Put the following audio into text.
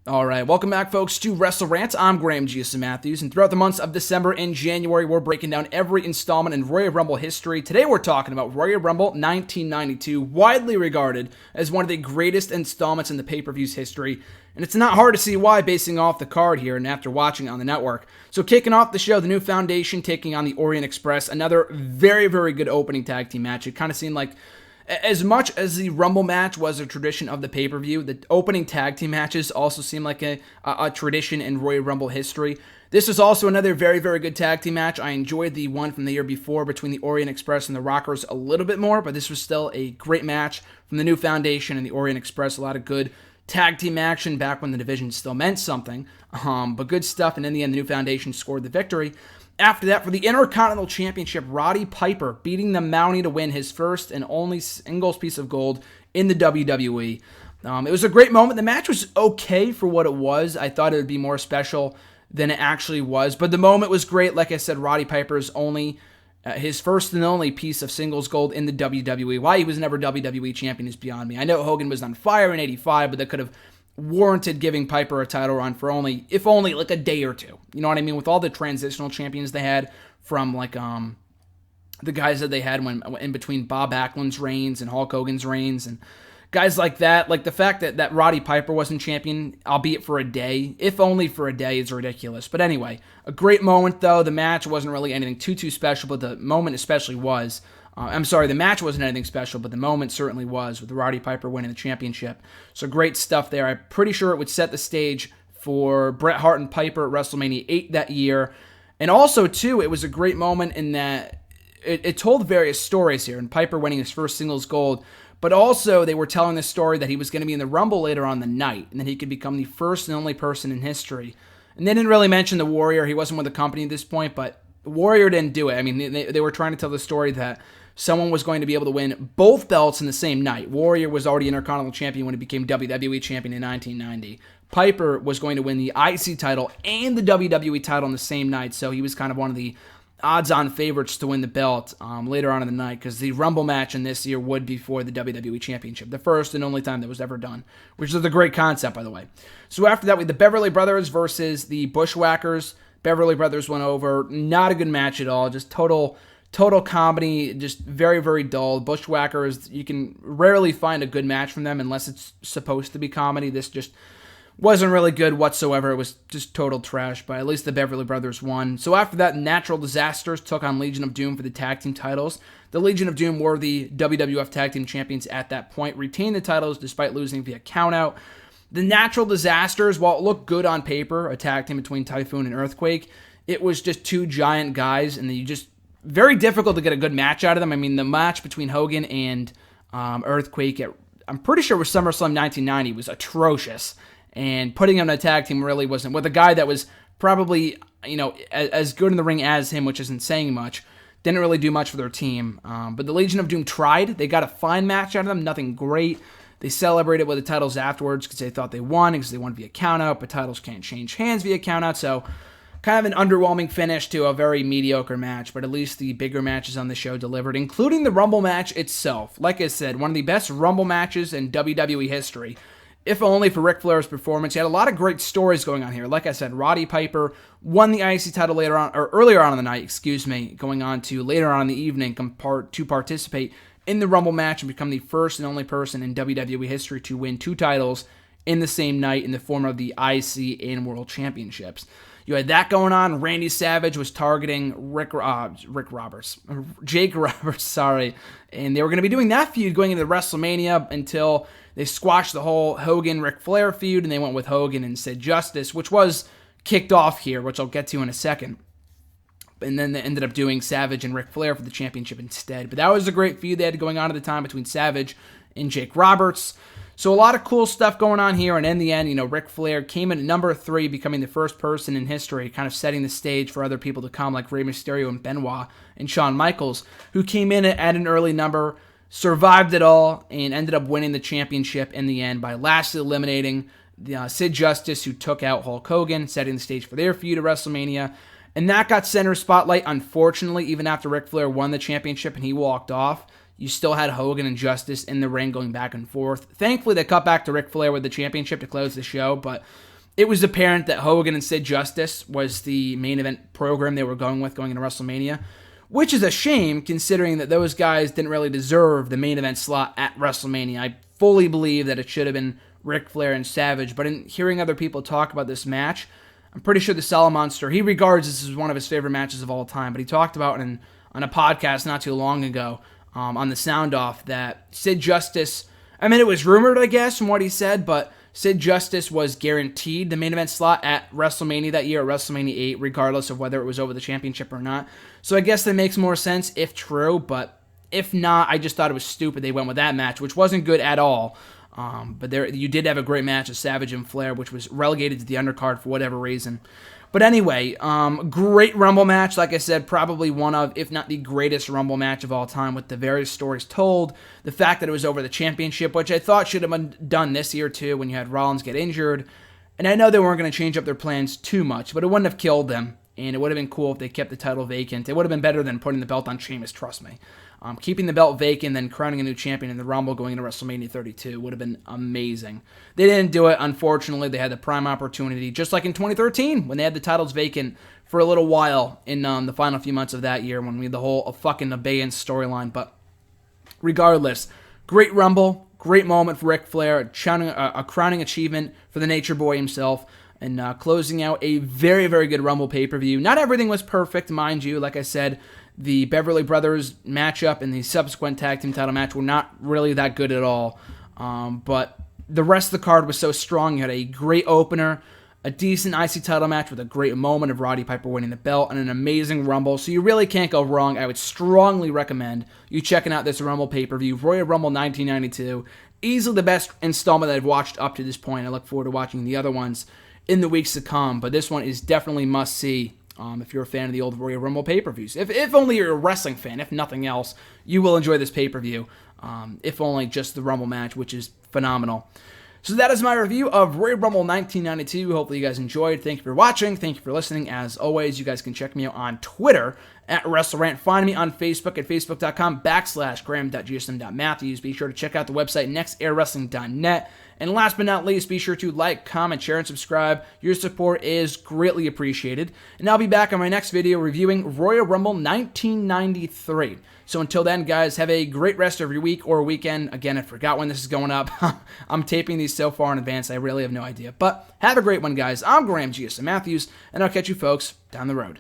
All right, welcome back, folks, to WrestleRant. I'm Graham Giuseppe Matthews, and throughout the months of December and January, we're breaking down every installment in Royal Rumble history. Today, we're talking about Royal Rumble 1992, widely regarded as one of the greatest installments in the pay-per-view's history, and it's not hard to see why, basing off the card here and after watching it on the network. So, kicking off the show, the New Foundation taking on the Orient Express, another very, very good opening tag team match. It kind of seemed like, as much as the Rumble match was a tradition of the pay-per-view, the opening tag team matches also seem like a tradition in Royal Rumble history. This was also another very, very good tag team match. I enjoyed the one from the year before between the Orient Express and the Rockers a little bit more, but this was still a great match from the New Foundation and the Orient Express. A lot of good tag team action back when the division still meant something, but good stuff, and in the end, the New Foundation scored the victory. After that, for the Intercontinental Championship, Roddy Piper beating the Mountie to win his first and only singles piece of gold in the WWE. It was a great moment. The match was okay for what it was. I thought it would be more special than it actually was, but the moment was great. Like I said, Roddy Piper's only his first and only piece of singles gold in the WWE. Why he was never WWE champion is beyond me. I know Hogan was on fire in '85, but that could have warranted giving Piper a title run for only like a day or two. You know what I mean? With all the transitional champions they had from like the guys that they had when in between Bob Backlund's reigns and Hulk Hogan's reigns and guys like that. Like the fact that Roddy Piper wasn't champion, albeit for a day, if only for a day, is ridiculous. But anyway, a great moment though. The match wasn't really anything too special, but the moment especially was. The match wasn't anything special, but the moment certainly was, with Roddy Piper winning the championship. So great stuff there. I'm pretty sure it would set the stage for Bret Hart and Piper at WrestleMania 8 that year. And also, too, it was a great moment in that it told various stories here, and Piper winning his first singles gold, but also they were telling this story that he was going to be in the Rumble later on the night, and that he could become the first and only person in history. And they didn't really mention the Warrior. He wasn't with the company at this point, but the Warrior didn't do it. I mean, they were trying to tell the story that someone was going to be able to win both belts in the same night. Warrior was already Intercontinental Champion when he became WWE Champion in 1990. Piper was going to win the IC title and the WWE title on the same night, so he was kind of one of the odds-on favorites to win the belt later on in the night, because the Rumble match in this year would be for the WWE Championship, the first and only time that was ever done, which is a great concept, by the way. So after that, we had the Beverley Brothers versus the Bushwhackers. Beverley Brothers went over. Not a good match at all, just total comedy, just very, very dull. Bushwhackers, you can rarely find a good match from them unless it's supposed to be comedy. This just wasn't really good whatsoever. It was just total trash, but at least the Beverley Brothers won. So after that, Natural Disasters took on Legion of Doom for the tag team titles. The Legion of Doom were the WWF tag team champions at that point, retained the titles despite losing via countout. The Natural Disasters, while it looked good on paper, a tag team between Typhoon and Earthquake, it was just two giant guys, and very difficult to get a good match out of them. I mean, the match between Hogan and Earthquake, I'm pretty sure it was SummerSlam 1990, was atrocious. And putting him in a tag team really wasn't, with a guy that was probably, as good in the ring as him, which isn't saying much, didn't really do much for their team. But the Legion of Doom tried. They got a fine match out of them, nothing great. They celebrated with the titles afterwards because they thought they won, because they won via countout, but titles can't change hands via countout, so kind of an underwhelming finish to a very mediocre match, but at least the bigger matches on the show delivered, including the Rumble match itself. Like I said, one of the best Rumble matches in WWE history, if only for Ric Flair's performance. He had a lot of great stories going on here. Like I said, Roddy Piper won the IC title earlier on in the night, going on to later on in the evening to participate in the Rumble match and become the first and only person in WWE history to win two titles in the same night in the form of the IC and World Championships. You had that going on. Randy Savage was targeting Jake Roberts, and they were going to be doing that feud going into WrestleMania until they squashed the whole Hogan-Ric Flair feud, and they went with Hogan and Sid Justice, which was kicked off here, which I'll get to in a second. And then they ended up doing Savage and Ric Flair for the championship instead. But that was a great feud they had going on at the time between Savage and Jake Roberts. So a lot of cool stuff going on here, and in the end, Ric Flair came in at number 3, becoming the first person in history, kind of setting the stage for other people to come, like Rey Mysterio and Benoit and Shawn Michaels, who came in at an early number, survived it all, and ended up winning the championship in the end by lastly eliminating Sid Justice, who took out Hulk Hogan, setting the stage for their feud at WrestleMania. And that got center spotlight, unfortunately, even after Ric Flair won the championship and he walked off. You still had Hogan and Justice in the ring going back and forth. Thankfully, they cut back to Ric Flair with the championship to close the show, but it was apparent that Hogan and Sid Justice was the main event program they were going with going into WrestleMania, which is a shame considering that those guys didn't really deserve the main event slot at WrestleMania. I fully believe that it should have been Ric Flair and Savage, but in hearing other people talk about this match, I'm pretty sure the Solid Monster, he regards this as one of his favorite matches of all time, but he talked about on a podcast not too long ago on the Sound Off that Sid Justice, I mean, it was rumored, I guess, from what he said, but Sid Justice was guaranteed the main event slot at WrestleMania that year, at WrestleMania 8, regardless of whether it was over the championship or not. So I guess that makes more sense if true, but if not, I just thought it was stupid they went with that match, which wasn't good at all. But you did have a great match of Savage and Flair, which was relegated to the undercard for whatever reason. But anyway, great Rumble match. Like I said, probably one of, if not the greatest Rumble match of all time, with the various stories told. The fact that it was over the championship, which I thought should have been done this year too, when you had Rollins get injured. And I know they weren't going to change up their plans too much, but it wouldn't have killed them. And it would have been cool if they kept the title vacant. It would have been better than putting the belt on Sheamus, trust me. Keeping the belt vacant, then crowning a new champion in the Rumble going into WrestleMania 32 would have been amazing. They didn't do it, unfortunately. They had the prime opportunity, just like in 2013, when they had the titles vacant for a little while in the final few months of that year, when we had the whole fucking abeyance storyline. But regardless, great Rumble, great moment for Ric Flair, a crowning achievement for the Nature Boy himself, and closing out a very, very good Rumble pay-per-view. Not everything was perfect, mind you. Like I said, the Beverley Brothers matchup and the subsequent tag team title match were not really that good at all. But the rest of the card was so strong. You had a great opener, a decent IC title match with a great moment of Roddy Piper winning the belt, and an amazing Rumble. So you really can't go wrong. I would strongly recommend you checking out this Rumble pay-per-view, Royal Rumble 1992. Easily the best installment that I've watched up to this point. I look forward to watching the other ones in the weeks to come, but this one is definitely must-see. If you're a fan of the old Royal Rumble pay-per-views. If only you're a wrestling fan, if nothing else, you will enjoy this pay-per-view. If only just the Rumble match, which is phenomenal. So that is my review of Royal Rumble 1992. Hopefully you guys enjoyed. Thank you for watching. Thank you for listening. As always, you guys can check me out on Twitter at WrestleRant. Find me on Facebook at facebook.com/graham.gsm.matthews. Be sure to check out the website nextairwrestling.net. And last but not least, be sure to like, comment, share, and subscribe. Your support is greatly appreciated. And I'll be back on my next video reviewing Royal Rumble 1993. So until then, guys, have a great rest of your week or weekend. Again, I forgot when this is going up. I'm taping these so far in advance, I really have no idea. But have a great one, guys. I'm Graham GSM Matthews, and I'll catch you folks down the road.